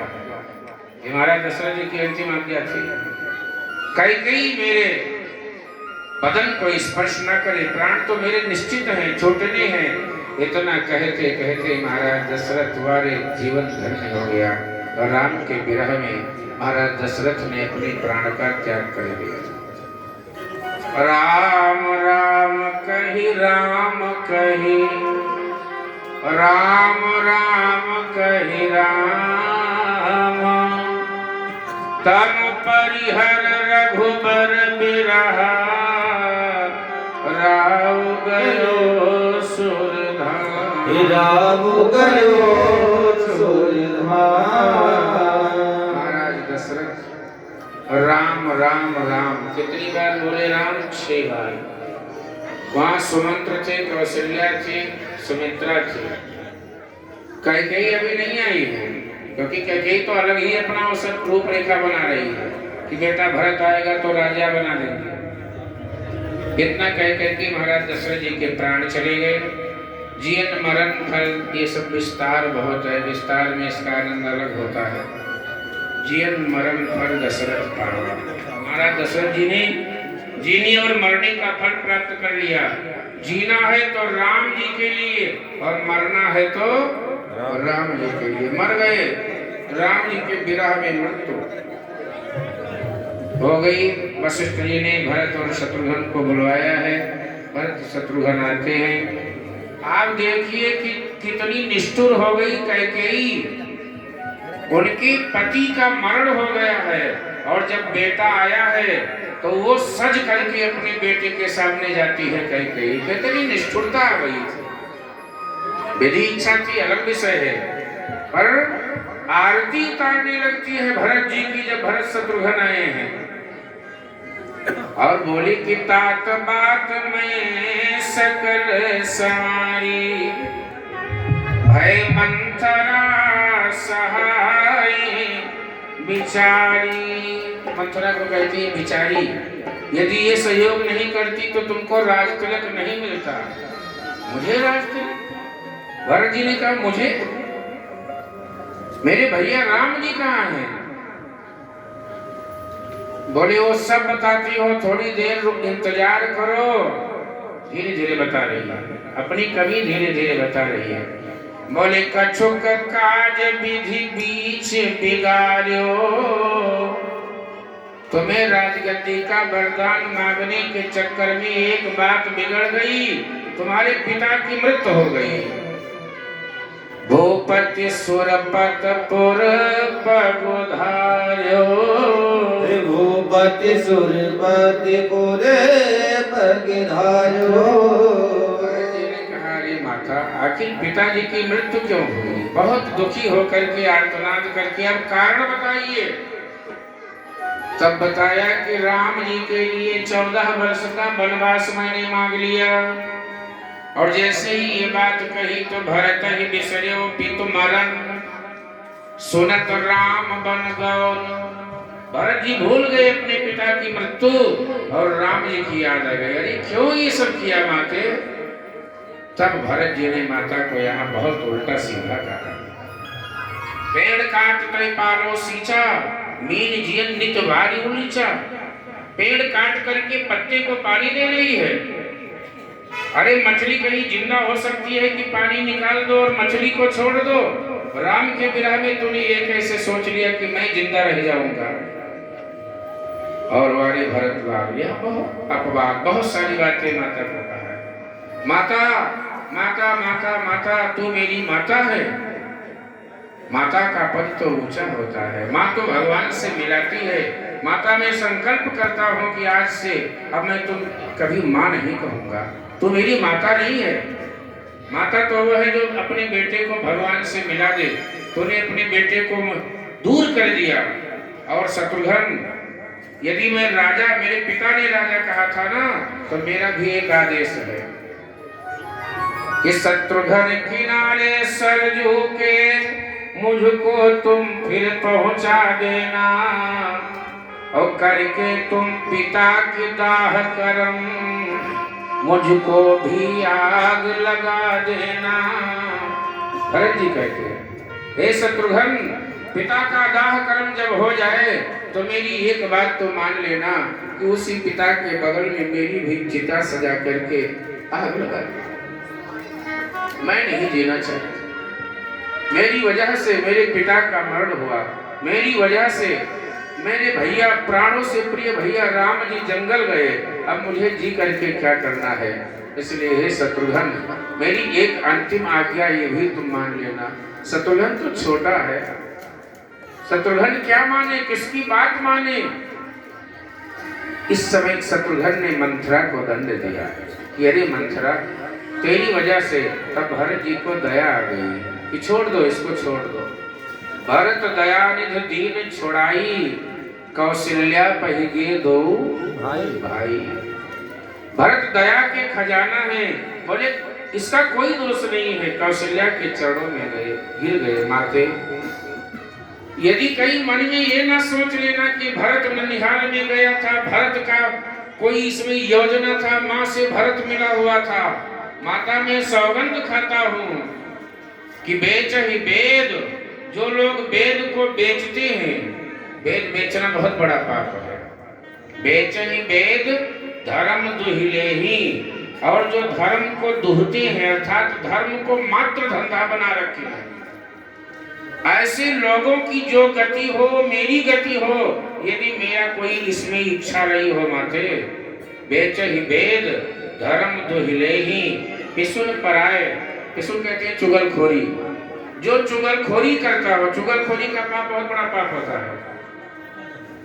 ये महाराज दशरथ जी की अंतिम आज्ञा थी। कई मेरे बदन को स्पर्श न करे, प्राण तो मेरे निश्चित हैं, छूटने हैं। इतना कहते कहते महाराज दशरथ वारे जीवन धन्य हो गया और राम के विरह में महाराज दशरथ ने अपने प्राण का त्याग कर दिया। राम राम कही राम कही, राम राम कही राम, तन परिहर रघुबर बिरहा, राव गयो सुरधाम, राव गयो सुरधाम। महाराज दशरथ राम राम राम कितनी बार बोले राम? 6 बार। वहां सुमंत्र थे, कौशल्या थी, सुमित्रा थी। कैकेयी अभी नहीं आई है, क्योंकि कैकेयी तो अलग ही अपना औसत रूपरेखा बना रही है कि बेटा भरत आएगा तो राजा बना देंगे। इतना कह करके महाराज दशरथ जी के प्राण चले गए। जीवन मरण फल ये सब विस्तार बहुत है, विस्तार में इसका आनंद अलग होता है। जीवन मरण फल दशरथ पावा। महाराज दशरथ जी ने जीने और मरने का फल प्राप्त कर लिया। जीना है तो राम जी के लिए और मरना है तो राम जी के लिए। मर गए, राम जी के विरह में मृत्यु हो गई। वशिष्ठ जी ने भरत और शत्रुघ्न को बुलवाया है। भरत शत्रुघ्न आते हैं। आप देखिए कि कितनी निष्ठुर हो गई कैकेयी। उनके पति का मरण हो गया है और जब बेटा आया है तो वो सज करके अपने बेटे के सामने जाती है कैकेयी। कितनी निष्ठुरता आ गई थी। विधि इच्छा थी अलग विषय है, पर आरती उतारने लगती है भरत जी की जब भरत शत्रुघ्न आए हैं और बोली कि तात बात में सकल सवारी, भय मंथरा सहाय बिचारी। मंथरा को कहती है बिचारी, यदि ये सहयोग नहीं करती तो तुमको राज तिलक नहीं मिलता। मुझे राज तिलक? भरत जी ने कहा मुझे? मेरे भैया राम जी कहाँ हैं? बोले वो सब बताती हो, थोड़ी देर इंतजार करो। धीरे धीरे बता रही है, अपनी कमी धीरे धीरे बता रही है। बोले कछुक काज विधि बीच बिगाड़ो, तुम्हें राजगद्दी का वरदान मांगने के चक्कर में एक बात बिगड़ गई, तुम्हारे पिता की मृत्यु हो गई। भूपति सुरपतपुर पगुधार्यो, भूपति सुरपतपुर पगुधार्यो। कहा रे माता, आखिर पिताजी की मृत्यु क्यों हुई? बहुत दुखी होकर के आर्तनाद करके अब कारण बताइए। तब बताया कि राम जी के लिए 14 वर्ष का वनवास मैंने मांग लिया और जैसे ही ये बात कही तो भरत ही बिसर्यो पितु मरण, सुनत राम बन गौन। भरत जी भूल गए अपने पिता की मृत्यु और राम जी की याद आ गई। अरे क्यों ये सब किया माते? तब भरत जी ने माता को यहाँ बहुत उल्टा सीधा कहा। पेड़ काट तय पालो सींचा, मीन जियन नित वारी उलीचा। पेड़ काट करके पत्ते को पानी दे रही है। अरे मछली कहीं जिंदा हो सकती है कि पानी निकाल दो और मछली को छोड़ दो। राम के विरह में तूने ये कैसे सोच लिया कि मैं जिंदा रह जाऊंगा? और वारे भरद्वाज, यह बहुत अपवाद, बहुत सारी बातें माता को कहा है। माता माता माता माता, तू मेरी माता है। माता का पद तो ऊंचा होता है। माँ तो भगवान से मिलाती है। माता मैं संकल्प करता हूँ कि आज से अब मैं तुम कभी माँ नहीं कहूँगा। तू मेरी माता नहीं है। माता तो वो है जो अपने बेटे को भगवान से मिला दे। तूने अपने बेटे को दूर कर दिया। और शत्रुघ्न, यदि मैं राजा, मेरे पिता ने राजा कहा था ना, तो मेरा भी एक आदेश है कि शत्रुघ्न किनारे सरजू के मुझको तुम फिर पहुंचा देना और करके तुम पिता की दाह करम मुझको भी आग लगा देना। भरत जी कहते हैं, हे शत्रुघ्न, पिता का दाह कर्म जब हो जाए तो मेरी एक बात तो मान लेना कि उसी पिता के बगल में मेरी भी चिता सजा करके आग लगा दो। मैं नहीं जीना चाहता। मेरी वजह से मेरे पिता का मरण हुआ, मेरी वजह से मेरे भैया, प्राणों से प्रिय भैया राम जी जंगल गए, अब मुझे जी करके क्या करना है। इसलिए हे शत्रुघ्न, मेरी एक अंतिम आज्ञा ये भी तुम मान लेना। शत्रुघ्न तो छोटा है, शत्रुघ्न क्या माने, किसकी बात माने। इस समय शत्रुघ्न ने मंथरा को दंड दिया कि अरे मंथरा, तेरी वजह से तब भरत जी को दया आ गई कि छोड़ दो, इसको छोड़ दो। भरत दया निधि दीन छोड़ाई, कौशल्या पहिगे दो भाई। भरत दया के खजाना है, बोले इसका कोई दोष नहीं है। कौशल्या के चरणों में गए, गिर गए माते। यदि कहीं मन में ये ना सोच लेना कि भरत ननिहाल में गया था, भरत का कोई इसमें योजना था, माँ से भरत मिला हुआ था। माता में सौगंध खाता हूँ कि बेच ही वेद, जो लोग वेद को बेचते हैं, वेद बेचना बहुत बड़ा पाप है। बेच ही वेद धर्म दुहिले ही, और जो धर्म को दुहते हैं अर्थात धर्म को मात्र धंधा बना रखे हैं, ऐसे लोगों की जो गति हो मेरी गति हो, यदि मेरा कोई इसमें इच्छा नहीं हो माते। बेच ही वेद धर्म दुहिले ही, पिसुन पराए। पिसुन कहते हैं चुगलखोरी। जो चुगलखोरी करता हो, चुगलखोरी का पाप बहुत बड़ा पाप होता है।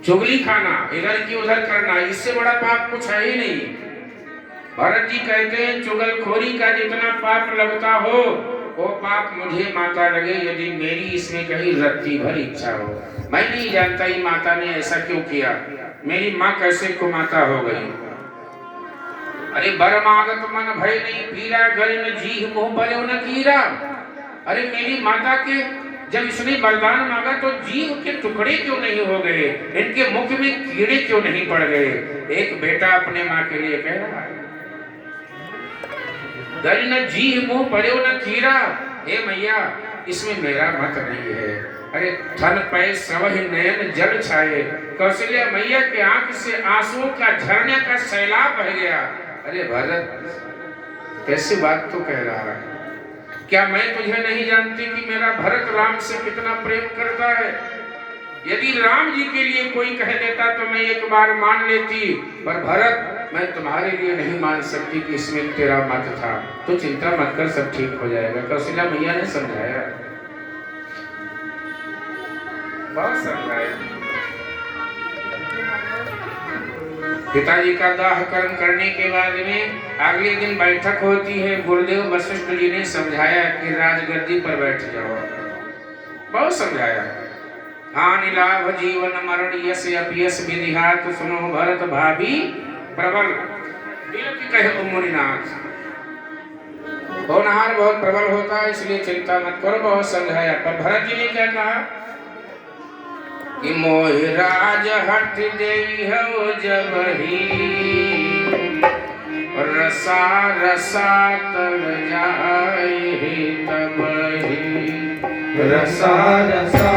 चुगली खाना, इधर की उधर करना, इससे बड़ा पाप कुछ है ही नहीं। भरत जी कहते हैं चुगलखोरी का जितना पाप लगता हो वो पाप मुझे माता लगे, यदि मेरी इसमें कहीं रत्ती भर इच्छा हो। मैं नहीं जानता ये माता ने ऐसा क्यों किया, मेरी माँ कैसे कुमाता हो गई। अरे बर मागत मन भय नहीं पीरा, गल न जी मुँह बले न कीरा। अरे मेरी माता के जब इसने वरदान मांगा तो जीव के टुकड़े क्यों नहीं हो गए, इनके मुख में कीड़े क्यों नहीं पड़ गए। एक बेटा अपने माँ के लिए कह रहा है, गल न जी मुँह बले न कीरा। हे मैया, इसमें मेरा मत नहीं है। अरे थन पै सवहि नयन जल छाए। कौशल्या मैया के आंख से आंसुओं का झरने का सैलाब बह गया। अरे भरत, कैसी बात तो कह रहा है, क्या मैं तुझे नहीं जानती कि मेरा भरत राम से कितना प्रेम करता है। यदि राम जी के लिए कोई कह देता तो मैं एक बार मान लेती, पर भरत मैं तुम्हारे लिए नहीं मान सकती कि इसमें तेरा मत था। तो चिंता मत कर, सब ठीक हो जाएगा। कौशल्या मैया ने समझाया, बहुत समझाया। पिताजी का दाह कर्म करने के बाद में अगले दिन बैठक होती है। गुरुदेव वशिष्ठ जी ने समझाया कि राजगद्दी पर बैठ जाओ, बहुत समझाया। हानि लाभ जीवन मरण यश अपयश विधिहात, सुनो भरत भाभी प्रबल। बिलकी कहे मुनिनाथ, होनहार बहुत प्रबल होता है, इसलिए चिंता मत करो, बहुत समझाया। पर भरत जी ने क्या कहा कि मोहि राज हट देई हो जबही, रसा रसा तर जाए तबही। रसा रसा